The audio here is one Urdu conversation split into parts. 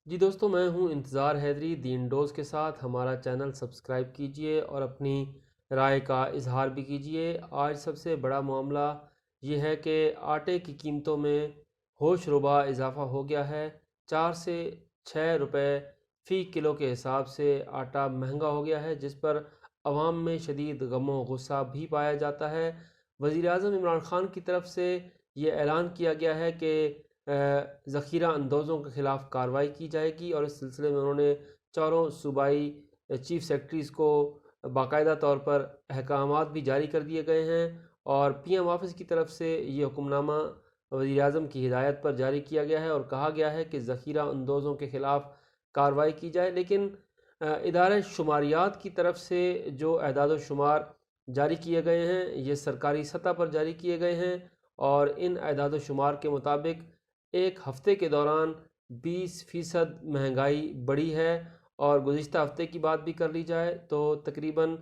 جی دوستوں، میں ہوں انتظار حیدری دین ڈوز کے ساتھ۔ ہمارا چینل سبسکرائب کیجئے اور اپنی رائے کا اظہار بھی کیجئے۔ آج سب سے بڑا معاملہ یہ ہے کہ آٹے کی قیمتوں میں ہوش ربا اضافہ ہو گیا ہے۔ 4 سے 6 روپے فی کلو کے حساب سے آٹا مہنگا ہو گیا ہے، جس پر عوام میں شدید غم و غصہ بھی پایا جاتا ہے۔ وزیر اعظم عمران خان کی طرف سے یہ اعلان کیا گیا ہے کہ ذخیرہ اندوزوں کے خلاف کارروائی کی جائے گی، اور اس سلسلے میں انہوں نے چاروں صوبائی چیف سیکرٹریز کو باقاعدہ طور پر احکامات بھی جاری کر دیے گئے ہیں، اور پی ایم آفس کی طرف سے یہ حکم نامہ وزیر اعظم کی ہدایت پر جاری کیا گیا ہے، اور کہا گیا ہے کہ ذخیرہ اندوزوں کے خلاف کارروائی کی جائے۔ لیکن ادارہ شماریات کی طرف سے جو اعداد و شمار جاری کیے گئے ہیں، یہ سرکاری سطح پر جاری کیے گئے ہیں، اور ان اعداد و شمار کے مطابق ایک ہفتے کے دوران 20% مہنگائی بڑھی ہے، اور گزشتہ ہفتے کی بات بھی کر لی جائے تو تقریباً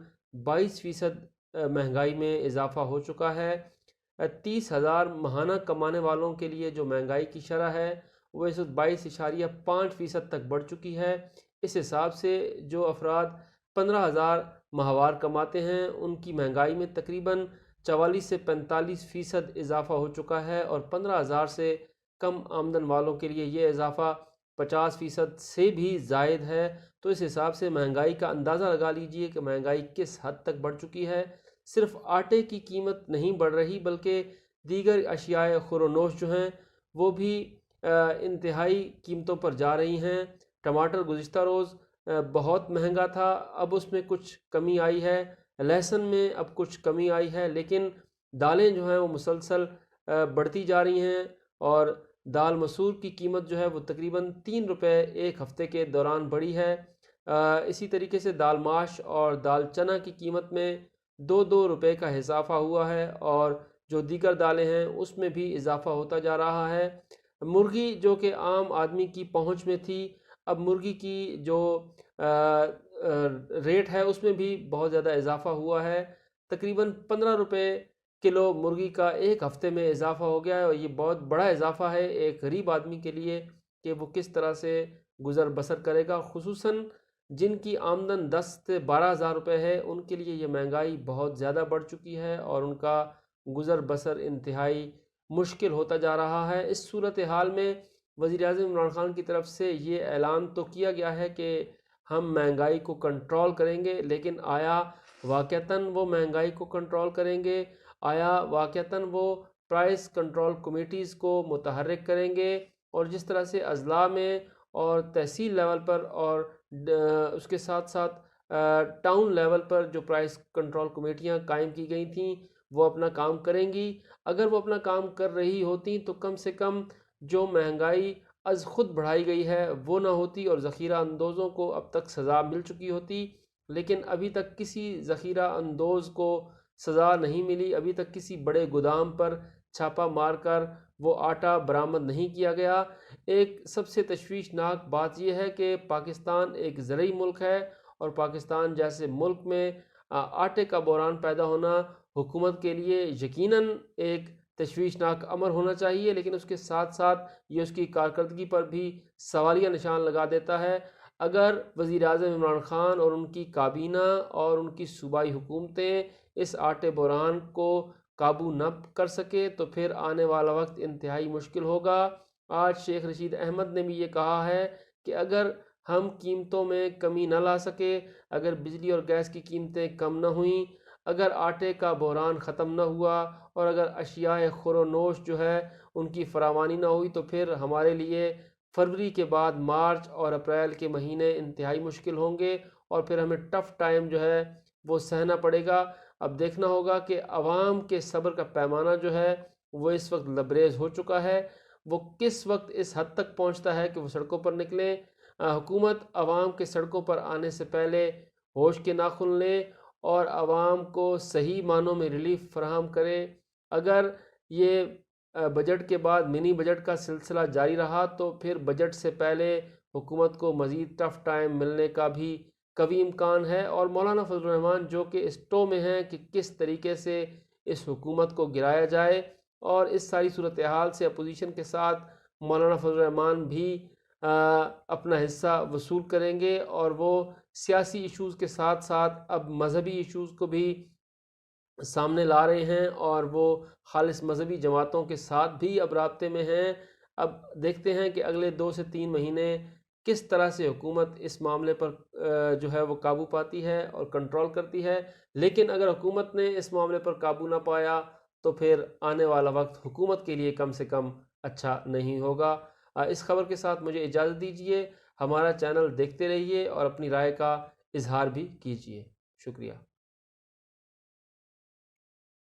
22% مہنگائی میں اضافہ ہو چکا ہے۔ 30,000 ماہانہ کمانے والوں کے لیے جو مہنگائی کی شرح ہے وہ اس وقت 22.5% تک بڑھ چکی ہے۔ اس حساب سے جو افراد 15,000 ماہوار کماتے ہیں ان کی مہنگائی میں تقریباً 44 سے 45% اضافہ ہو چکا ہے، اور 15,000 سے کم آمدن والوں کے لیے یہ اضافہ 50% سے بھی زائد ہے۔ تو اس حساب سے مہنگائی کا اندازہ لگا لیجئے کہ مہنگائی کس حد تک بڑھ چکی ہے۔ صرف آٹے کی قیمت نہیں بڑھ رہی، بلکہ دیگر اشیاء خور و نوش جو ہیں وہ بھی انتہائی قیمتوں پر جا رہی ہیں۔ ٹماٹر گزشتہ روز بہت مہنگا تھا، اب اس میں کچھ کمی آئی ہے۔ لہسن میں اب کچھ کمی آئی ہے، لیکن دالیں جو ہیں وہ مسلسل بڑھتی جا رہی ہیں، اور دال مسور کی قیمت جو ہے وہ تقریباً 3 روپے ایک ہفتے کے دوران بڑھی ہے۔ اسی طریقے سے دال ماش اور دال چنا کی قیمت میں 2 روپے کا اضافہ ہوا ہے، اور جو دیگر دالیں ہیں اس میں بھی اضافہ ہوتا جا رہا ہے۔ مرغی جو کہ عام آدمی کی پہنچ میں تھی، اب مرغی کی جو ریٹ ہے اس میں بھی بہت زیادہ اضافہ ہوا ہے۔ تقریباً 15 روپے کلو مرغی کا ایک ہفتے میں اضافہ ہو گیا ہے، اور یہ بہت بڑا اضافہ ہے ایک غریب آدمی کے لیے کہ وہ کس طرح سے گزر بسر کرے گا۔ خصوصاً جن کی آمدن 10 سے 12,000 روپے ہے، ان کے لیے یہ مہنگائی بہت زیادہ بڑھ چکی ہے، اور ان کا گزر بسر انتہائی مشکل ہوتا جا رہا ہے۔ اس صورتحال میں وزیر اعظم عمران خان کی طرف سے یہ اعلان تو کیا گیا ہے کہ ہم مہنگائی کو کنٹرول کریں گے، لیکن آیا واقعتاً وہ مہنگائی کو کنٹرول کریں گے؟ آیا واقعتاً وہ پرائس کنٹرول کمیٹیز کو متحرک کریں گے؟ اور جس طرح سے اضلاع میں اور تحصیل لیول پر اور اس کے ساتھ ساتھ ٹاؤن لیول پر جو پرائس کنٹرول کمیٹیاں قائم کی گئی تھیں وہ اپنا کام کریں گی، اگر وہ اپنا کام کر رہی ہوتی تو کم سے کم جو مہنگائی از خود بڑھائی گئی ہے وہ نہ ہوتی، اور ذخیرہ اندوزوں کو اب تک سزا مل چکی ہوتی۔ لیکن ابھی تک کسی ذخیرہ اندوز کو سزا نہیں ملی، ابھی تک کسی بڑے گودام پر چھاپا مار کر وہ آٹا برآمد نہیں کیا گیا۔ ایک سب سے تشویشناک بات یہ ہے کہ پاکستان ایک زرعی ملک ہے، اور پاکستان جیسے ملک میں آٹے کا بحران پیدا ہونا حکومت کے لیے یقیناً ایک تشویشناک امر ہونا چاہیے، لیکن اس کے ساتھ ساتھ یہ اس کی کارکردگی پر بھی سوالیہ نشان لگا دیتا ہے۔ اگر وزیر اعظم عمران خان اور ان کی کابینہ اور ان کی صوبائی حکومتیں اس آٹے بحران کو قابو نہ کر سکے تو پھر آنے والا وقت انتہائی مشکل ہوگا۔ آج شیخ رشید احمد نے بھی یہ کہا ہے کہ اگر ہم قیمتوں میں کمی نہ لا سکے، اگر بجلی اور گیس کی قیمتیں کم نہ ہوئیں، اگر آٹے کا بحران ختم نہ ہوا، اور اگر اشیاء خور و نوش جو ہے ان کی فراوانی نہ ہوئی، تو پھر ہمارے لیے فروری کے بعد مارچ اور اپریل کے مہینے انتہائی مشکل ہوں گے، اور پھر ہمیں ٹف ٹائم جو ہے وہ سہنا پڑے گا۔ اب دیکھنا ہوگا کہ عوام کے صبر کا پیمانہ جو ہے وہ اس وقت لبریز ہو چکا ہے، وہ کس وقت اس حد تک پہنچتا ہے کہ وہ سڑکوں پر نکلیں۔ حکومت عوام کے سڑکوں پر آنے سے پہلے ہوش کے ناخن لے اور عوام کو صحیح معنوں میں ریلیف فراہم کرے۔ اگر یہ بجٹ کے بعد منی بجٹ کا سلسلہ جاری رہا تو پھر بجٹ سے پہلے حکومت کو مزید ٹف ٹائم ملنے کا بھی قوی امکان ہے، اور مولانا فضل الرحمان جو کہ اس ٹو میں ہیں کہ کس طریقے سے اس حکومت کو گرایا جائے، اور اس ساری صورتحال سے اپوزیشن کے ساتھ مولانا فضل الرحمان بھی اپنا حصہ وصول کریں گے، اور وہ سیاسی ایشوز کے ساتھ ساتھ اب مذہبی ایشوز کو بھی سامنے لا رہے ہیں، اور وہ خالص مذہبی جماعتوں کے ساتھ بھی اب رابطے میں ہیں۔ اب دیکھتے ہیں کہ اگلے 2 سے 3 مہینے کس طرح سے حکومت اس معاملے پر جو ہے وہ قابو پاتی ہے اور کنٹرول کرتی ہے۔ لیکن اگر حکومت نے اس معاملے پر قابو نہ پایا تو پھر آنے والا وقت حکومت کے لیے کم سے کم اچھا نہیں ہوگا۔ اس خبر کے ساتھ مجھے اجازت دیجیے، ہمارا چینل دیکھتے رہیے اور اپنی رائے کا اظہار بھی کیجیے۔ شکریہ۔